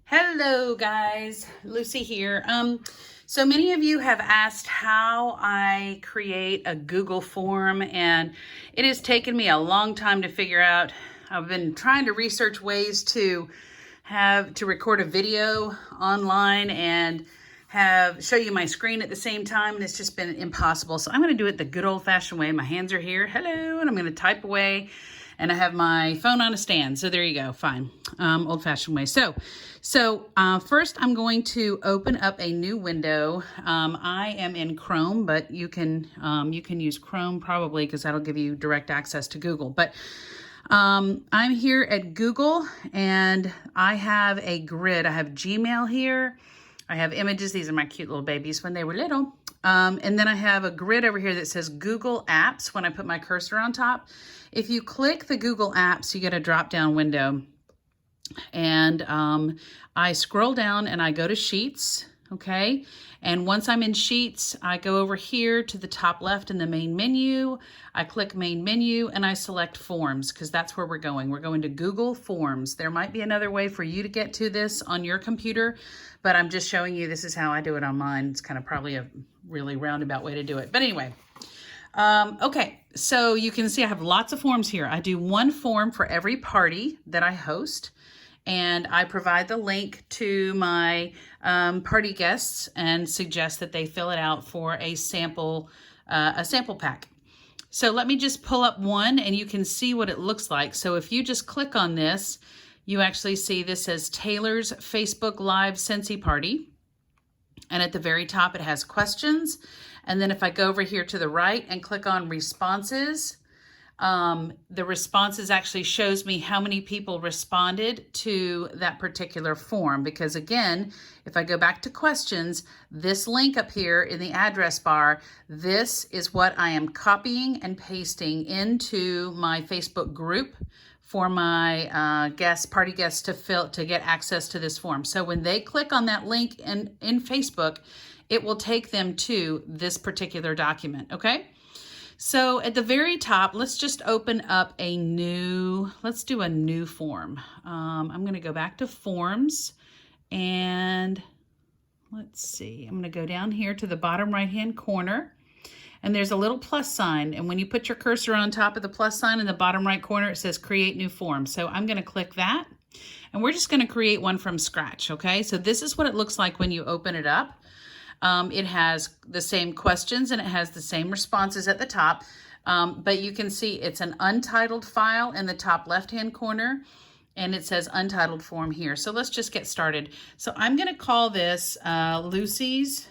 Hello guys, Lucy here. So many of you have asked how I create a Google form, and it has taken me a long time to figure out. I've been trying to research ways to record a video online and show you my screen at the same time, and it's just been impossible. So I'm going to do it the good old-fashioned way. My hands are here, hello, and I'm going to type away. And I have my phone on a stand. So there you go, fine, old-fashioned way. So first I'm going to open up a new window. I am in Chrome, but you can use Chrome probably because that'll give you direct access to Google. But I'm here at Google and I have a grid. I have Gmail here. I have images. These are my cute little babies when they were little. And then I have a grid over here that says Google Apps when I put my cursor on top. If you click the Google Apps, you get a drop-down window. And I scroll down and I go to Sheets, okay? And once I'm in Sheets, I go over here to the top left in the main menu. I click Main Menu and I select Forms because that's where we're going. We're going to Google Forms. There might be another way for you to get to this on your computer, but I'm just showing you this is how I do it on mine. It's kind of probably a really roundabout way to do it. But anyway, okay, so you can see I have lots of forms here. I do one form for every party that I host, and I provide the link to my party guests and suggest that they fill it out for a sample pack. So let me just pull up one and you can see what it looks like. So if you just click on this, you actually see this says Taylor's Facebook Live Scentsy Party. And at the very top, it has questions. And then if I go over here to the right and click on responses, the responses actually shows me how many people responded to that particular form. Because again, if I go back to questions, this link up here in the address bar, this is what I am copying and pasting into my Facebook group for my party guests to get access to this form. So when they click on that link in Facebook, it will take them to this particular document, okay? So at the very top, let's just open up let's do a new form. I'm gonna go back to Forms and let's see, I'm gonna go down here to the bottom right-hand corner. And there's a little plus sign. And when you put your cursor on top of the plus sign in the bottom right corner, it says create new form. So I'm going to click that and we're just going to create one from scratch. Okay. So this is what it looks like when you open it up. It has the same questions and it has the same responses at the top. But you can see it's an untitled file in the top left-hand corner. And it says untitled form here. So let's just get started. So I'm going to call this Lucy's.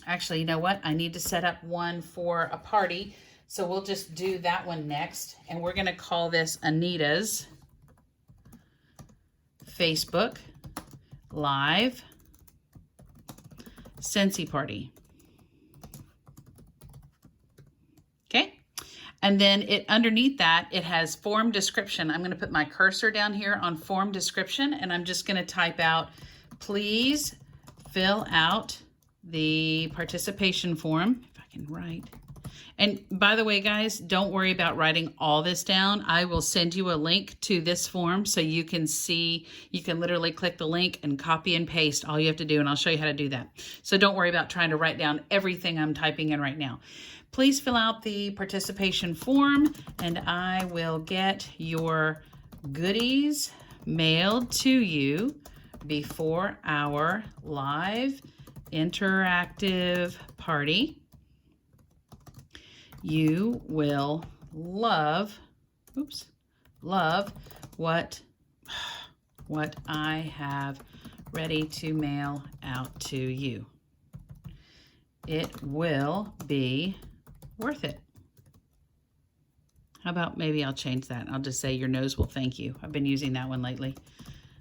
Actually, you know what? I need to set up one for a party. So we'll just do that one next. And we're going to call this Anita's Facebook Live Scentsy Party. Okay. And then underneath that, it has form description. I'm going to put my cursor down here on form description, and I'm just going to type out, please fill out the participation form, if I can write. And by the way, guys, don't worry about writing all this down. I will send you a link to this form so you can see, you can literally click the link and copy and paste all you have to do, and I'll show you how to do that. So don't worry about trying to write down everything I'm typing in right now. Please fill out the participation form and I will get your goodies mailed to you before our live interactive party. You will love what I have ready to mail out to you. It will be worth it. How about maybe I'll change that. I'll just say your nose will thank you. I've been using that one lately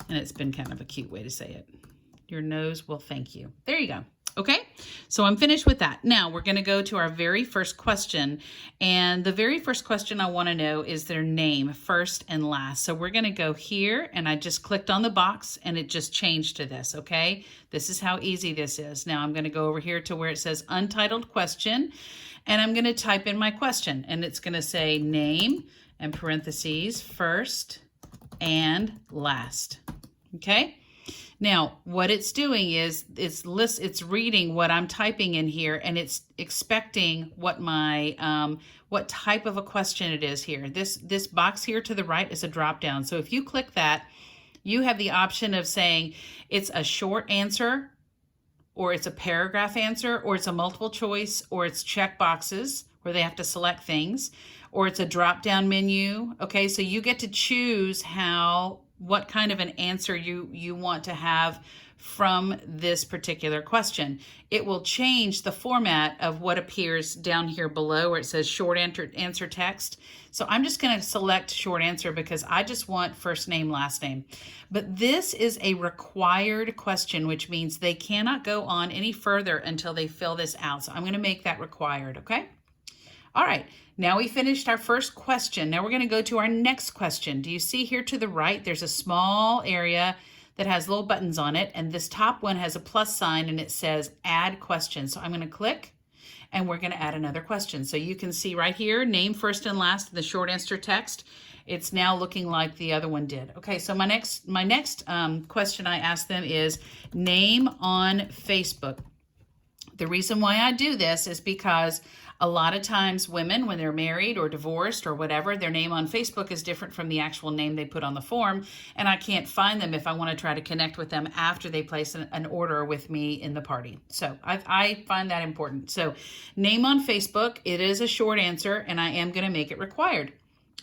and it's been kind of a cute way to say it. Your nose will thank you. There you go. Okay, so I'm finished with that. Now we're going to go to our very first question. And the very first question I want to know is their name, first and last. So we're going to go here, and I just clicked on the box and it just changed to this, okay? This is how easy this is. Now I'm going to go over here to where it says untitled question, and I'm going to type in my question, and it's going to say name and parentheses, first and last, okay? Now, what it's doing is it's reading what I'm typing in here, and it's expecting what my what type of a question it is here. This box here to the right is a drop down. So if you click that, you have the option of saying it's a short answer, or it's a paragraph answer, or it's a multiple choice, or it's check boxes where they have to select things, or it's a drop down menu. Okay, so you get to choose what kind of an answer you want to have from this particular question. It will change the format of what appears down here below where it says short answer text. So I'm just going to select short answer because I just want first name, last name. But this is a required question, which means they cannot go on any further until they fill this out. So I'm going to make that required, okay? All right, now we finished our first question. Now we're going to go to our next question. Do you see here to the right, there's a small area that has little buttons on it, and this top one has a plus sign and it says add question. So I'm going to click and we're going to add another question. So you can see right here, name, first and last, the short answer text. It's now looking like the other one did. Okay, so my next question I asked them is name on Facebook. The reason why I do this is because a lot of times women, when they're married or divorced or whatever, their name on Facebook is different from the actual name they put on the form, and I can't find them if I want to try to connect with them after they place an order with me in the party. So I find that important. So name on Facebook, it is a short answer, and I am going to make it required.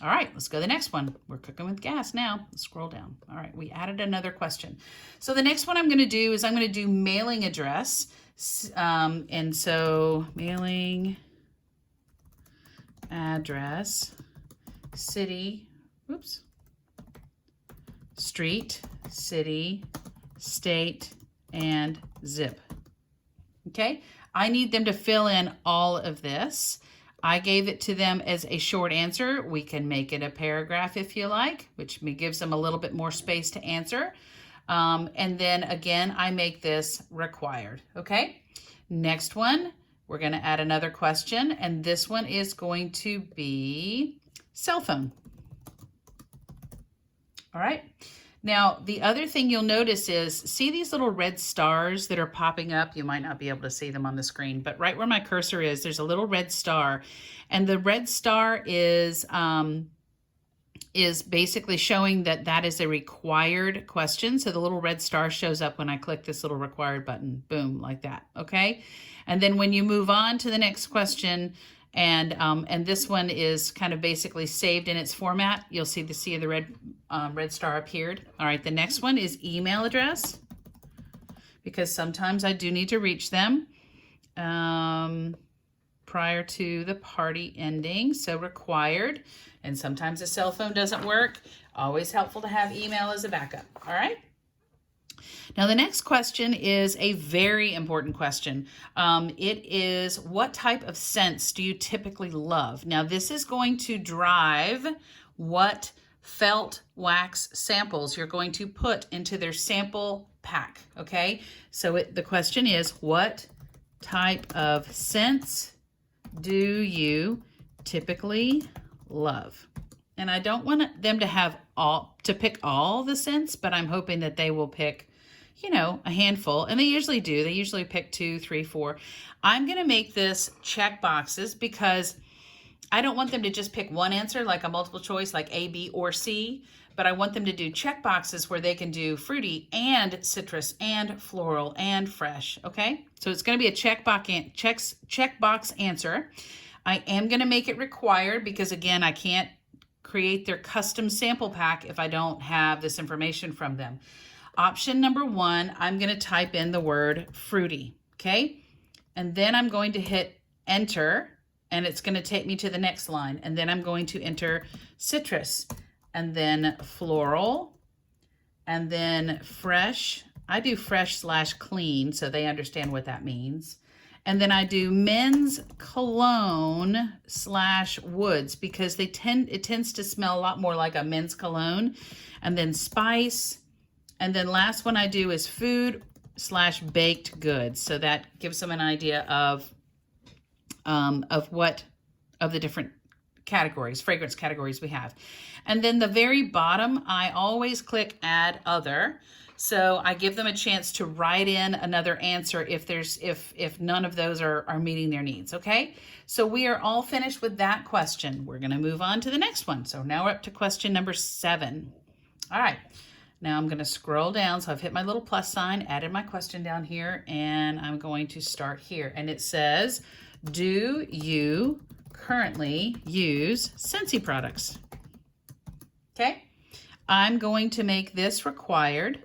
All right, let's go to the next one. We're cooking with gas now. Let's scroll down. All right, we added another question. So the next one I'm going to do is I'm going to do mailing address. And so mailing address, city, street, city, state, and zip. Okay, I need them to fill in all of this. I gave it to them as a short answer. We can make it a paragraph if you like, which gives them a little bit more space to answer. And then again, I make this required. Okay, next one. We're going to add another question, and this one is going to be cell phone. All right. Now, the other thing you'll notice is, see these little red stars that are popping up? You might not be able to see them on the screen, but right where my cursor is, there's a little red star, and the red star is basically showing that that is a required question. So the little red star shows up when I click this little required button, boom, like that, okay? And then when you move on to the next question, and this one is kind of basically saved in its format, you'll see the red star appeared. All right, the next one is email address, because sometimes I do need to reach them prior to the party ending, so required. And sometimes a cell phone doesn't work. Always helpful to have email as a backup. All right. Now the next question is a very important question. It is, what type of scents do you typically love? Now this is going to drive what felt wax samples you're going to put into their sample pack. Okay. So the question is, what type of scents do you typically love? And I don't want them to have pick all the scents, but I'm hoping that they will pick, a handful, and they usually do. They usually pick 2, 3, 4. I'm going to make this check boxes because I don't want them to just pick one answer, like a multiple choice, like A, B, or C, but I want them to do check boxes where they can do fruity and citrus and floral and fresh. Okay, so it's going to be a check box answer. I am going to make it required because, again, I can't create their custom sample pack if I don't have this information from them. Option number 1, I'm going to type in the word fruity, okay? And then I'm going to hit enter, and it's going to take me to the next line. And then I'm going to enter citrus, and then floral, and then fresh. I do fresh/clean, so they understand what that means. And then I do men's cologne /woods because it tends to smell a lot more like a men's cologne. And then spice. And then last one I do is food/baked goods. So that gives them an idea of the different categories, fragrance categories we have. And then the very bottom, I always click add other. So I give them a chance to write in another answer if none of those are meeting their needs, okay? So we are all finished with that question. We're gonna move on to the next one. So now we're up to question number 7. All right, now I'm gonna scroll down. So I've hit my little plus sign, added my question down here, and I'm going to start here. And it says, do you currently use Scentsy products? Okay, I'm going to make this required,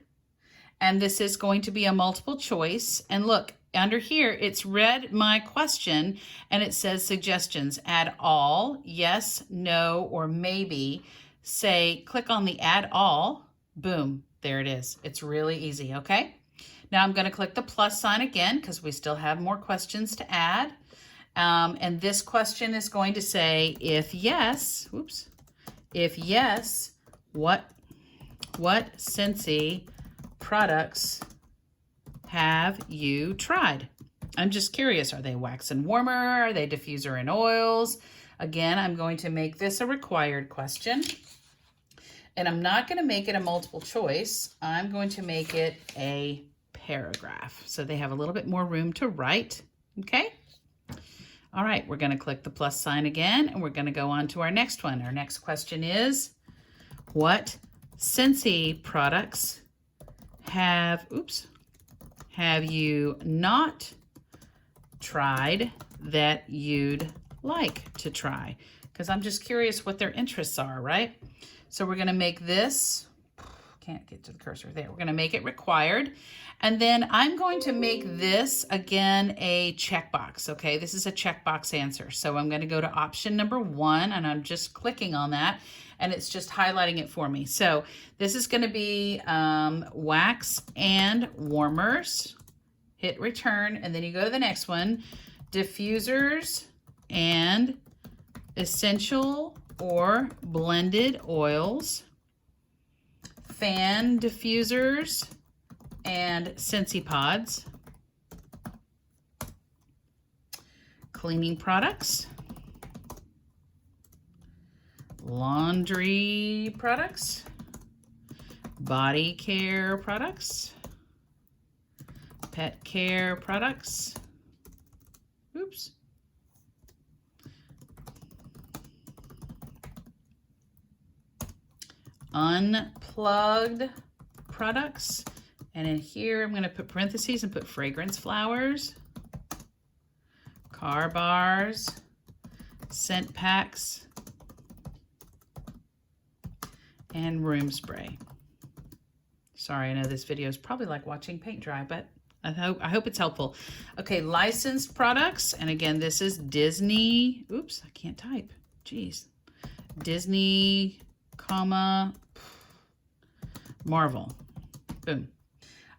and this is going to be a multiple choice. And look, under here, it's read my question, and it says suggestions. Add all, yes, no, or maybe. Say, click on the add all, boom, there it is. It's really easy, okay? Now I'm gonna click the plus sign again because we still have more questions to add. And this question is going to say, if yes, what Scentsy products have you tried? I'm just curious, are they wax and warmer? Are they diffuser and oils? Again, I'm going to make this a required question. And I'm not going to make it a multiple choice. I'm going to make it a paragraph. So they have a little bit more room to write, okay? All right, we're going to click the plus sign again, and we're going to go on to our next one. Our next question is, what Scentsy products have you not tried that you'd like to try? Because I'm just curious what their interests are, right? So we're going to make this, can't get to the cursor there. We're going to make it required. And then I'm going to make this, again, a checkbox, okay? This is a checkbox answer. So I'm going to go to option number 1, and I'm just clicking on that, and it's just highlighting it for me. So this is going to be wax and warmers. Hit return, and then you go to the next one, diffusers and essential or blended oils, fan diffusers and Scentsy pods, cleaning products, laundry products, body care products, pet care products, unplugged products, and in here I'm going to put parentheses and put fragrance flowers, car bars, scent packs, and room spray. Sorry, I know this video is probably like watching paint dry, but I hope it's helpful. Okay, licensed products, and again, this is Disney, I can't type, geez. Disney, Marvel, boom.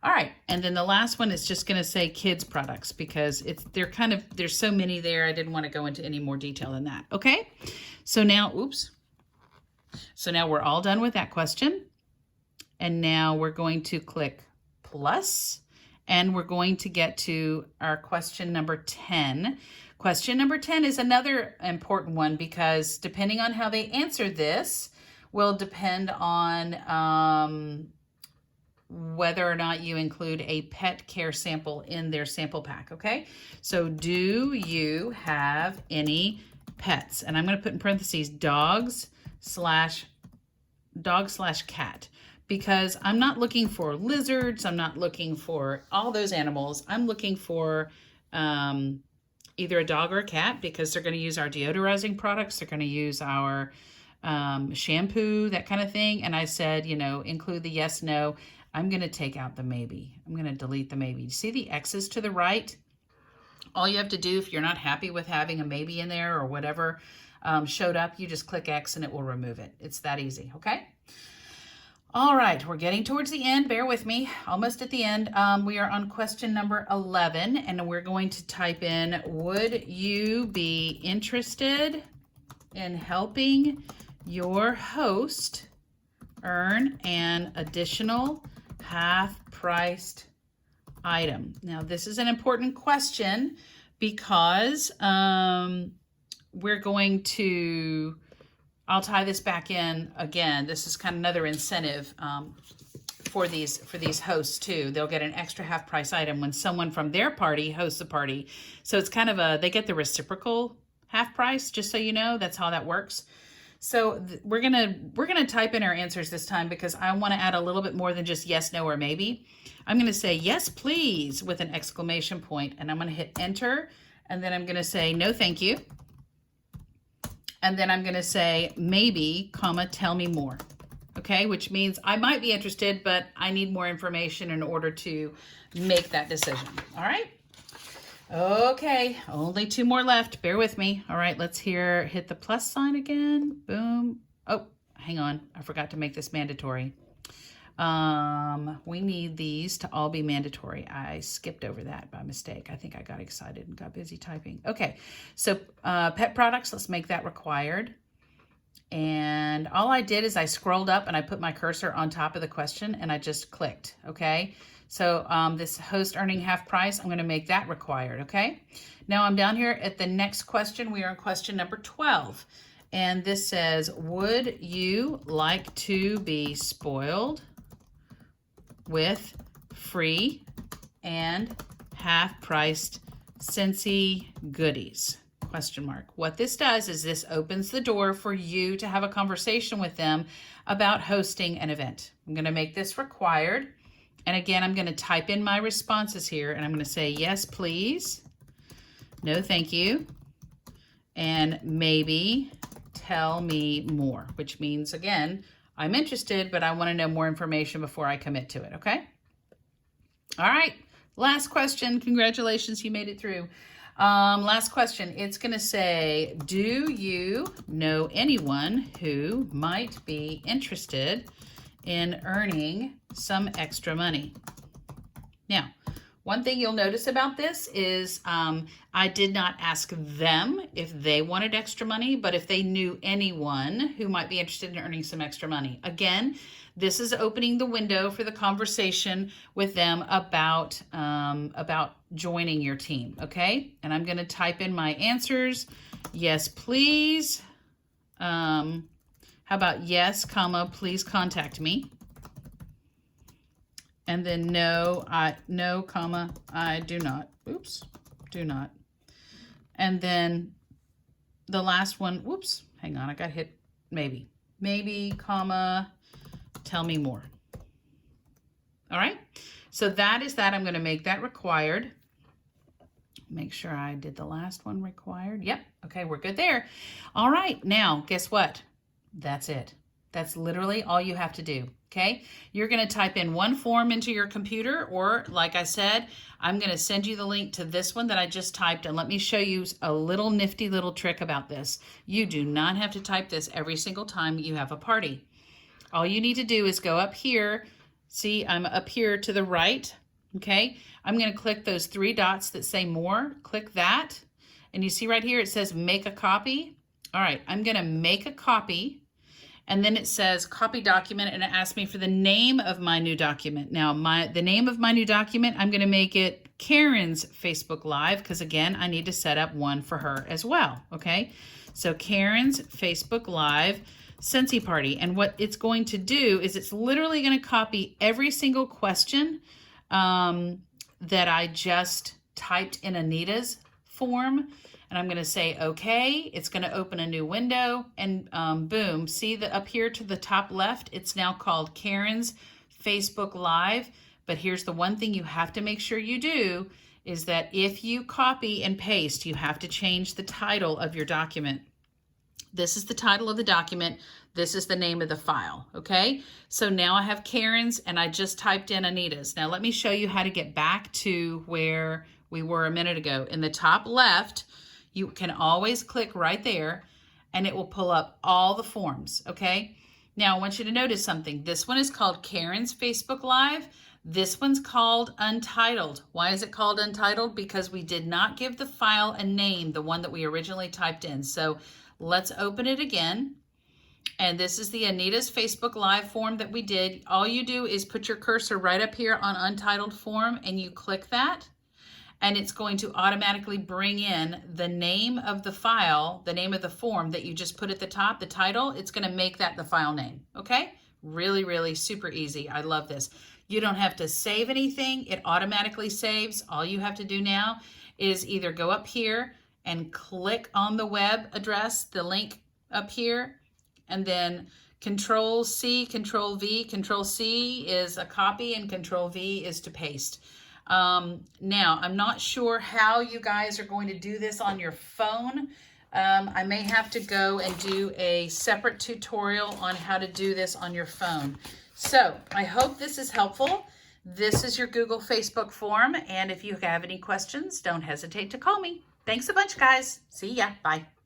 All right, and then the last one is just gonna say kids products because there's so many there, I didn't wanna go into any more detail than that, okay? So now, so now we're all done with that question. And now we're going to click plus, and we're going to get to our question number 10. Question number 10 is another important one because depending on how they answer this will depend on whether or not you include a pet care sample in their sample pack, okay? So do you have any pets? And I'm gonna put in parentheses dog/cat. Because I'm not looking for lizards, I'm not looking for all those animals. I'm looking for either a dog or a cat because they're gonna use our deodorizing products, they're gonna use our shampoo, that kind of thing. And I said, include the yes, no. I'm gonna take out the maybe. I'm gonna delete the maybe. You see the X's to the right? All you have to do if you're not happy with having a maybe in there or whatever showed up, you just click X and it will remove it. It's that easy, okay? All right, we're getting towards the end. Bear with me, almost at the end. We are on question number 11, and we're going to type in, would you be interested in helping your host earn an additional half-priced item? Now, this is an important question because we're going to, I'll tie this back in again. This is kind of another incentive for these hosts too. They'll get an extra half price item when someone from their party hosts a party. So it's kind of they get the reciprocal half price, just so you know. That's how that works. So we're gonna type in our answers this time because I want to add a little bit more than just yes, no, or maybe. I'm gonna say yes, please with an exclamation point, and I'm gonna hit enter, and then I'm gonna say no, thank you, and then I'm gonna say maybe, comma, tell me more. Okay, which means I might be interested, but I need more information in order to make that decision. All right. Okay, only 2 more left. Bear with me. All right, let's hit the plus sign again. Boom. Oh, hang on. I forgot to make this mandatory. We need these to all be mandatory. I skipped over that by mistake. I think I got excited and got busy typing. Okay, so pet products, let's make that required. And all I did is I scrolled up and I put my cursor on top of the question and I just clicked, okay? So this host earning half price, I'm going to make that required, okay? Now I'm down here at the next question. We are in question number 12. And this says, would you like to be spoiled with free and half-priced Scentsy goodies? Question mark. What this does is this opens the door for you to have a conversation with them about hosting an event. I'm going to make this required. And again, I'm going to type in my responses here, and I'm going to say, yes, please, no, thank you, and maybe tell me more, which means, again, I'm interested, but I want to know more information before I commit to it, okay? All right, last question. Congratulations, you made it through. Last question. It's going to say, do you know anyone who might be interested in earning some extra money? Now, one thing you'll notice about this is I did not ask them if they wanted extra money, but if they knew anyone who might be interested in earning some extra money. Again, this is opening the window for the conversation with them about joining your team, okay? And I'm going to type in my answers. Yes, please. How about yes, comma, please contact me. And then no, comma, I do not. Oops, do not. And then the last one, whoops, hang on, I got hit, maybe. Maybe, comma, tell me more. All right, so that is that. I'm going to make that required. Make sure I did the last one required. Yep, okay, we're good there. All right, now, guess what? That's it. That's literally all you have to do, okay? You're going to type in one form into your computer, or like I said, I'm going to send you the link to this one that I just typed, and let me show you a little nifty little trick about this. You do not have to type this every single time you have a party. All you need to do is go up here. See, I'm up here to the right, okay? I'm going to click those 3 dots that say more. Click that, and you see right here it says make a copy. All right, I'm going to make a copy. And then it says copy document, and it asks me for the name of my new document. Now, the name of my new document, I'm going to make it Karen's Facebook Live, because again, I need to set up one for her as well, okay? So Karen's Facebook Live Scentsy Party. And what it's going to do is it's literally going to copy every single question that I just typed in Anita's form. And I'm going to say, okay, it's going to open a new window, and boom, see up here to the top left, it's now called Karen's Facebook Live. But here's the one thing you have to make sure you do is that if you copy and paste, you have to change the title of your document. This is the title of the document. This is the name of the file, okay? So now I have Karen's, and I just typed in Anita's. Now let me show you how to get back to where we were a minute ago. In the top left, you can always click right there, and it will pull up all the forms, okay? Now, I want you to notice something. This one is called Karen's Facebook Live. This one's called Untitled. Why is it called Untitled? Because we did not give the file a name, the one that we originally typed in. So let's open it again. And this is the Anita's Facebook Live form that we did. All you do is put your cursor right up here on Untitled Form, and you click that. And it's going to automatically bring in the name of the file, the name of the form that you just put at the top, the title. It's going to make that the file name, okay? Really, really super easy. I love this. You don't have to save anything. It automatically saves. All you have to do now is either go up here and click on the web address, the link up here, and then Control C, Control V. Control C is a copy and Control V is to paste. Now, I'm not sure how you guys are going to do this on your phone. I may have to go and do a separate tutorial on how to do this on your phone. So I hope this is helpful. This is your Google Facebook form, and if you have any questions, don't hesitate to call me. Thanks a bunch, guys. See ya. Bye.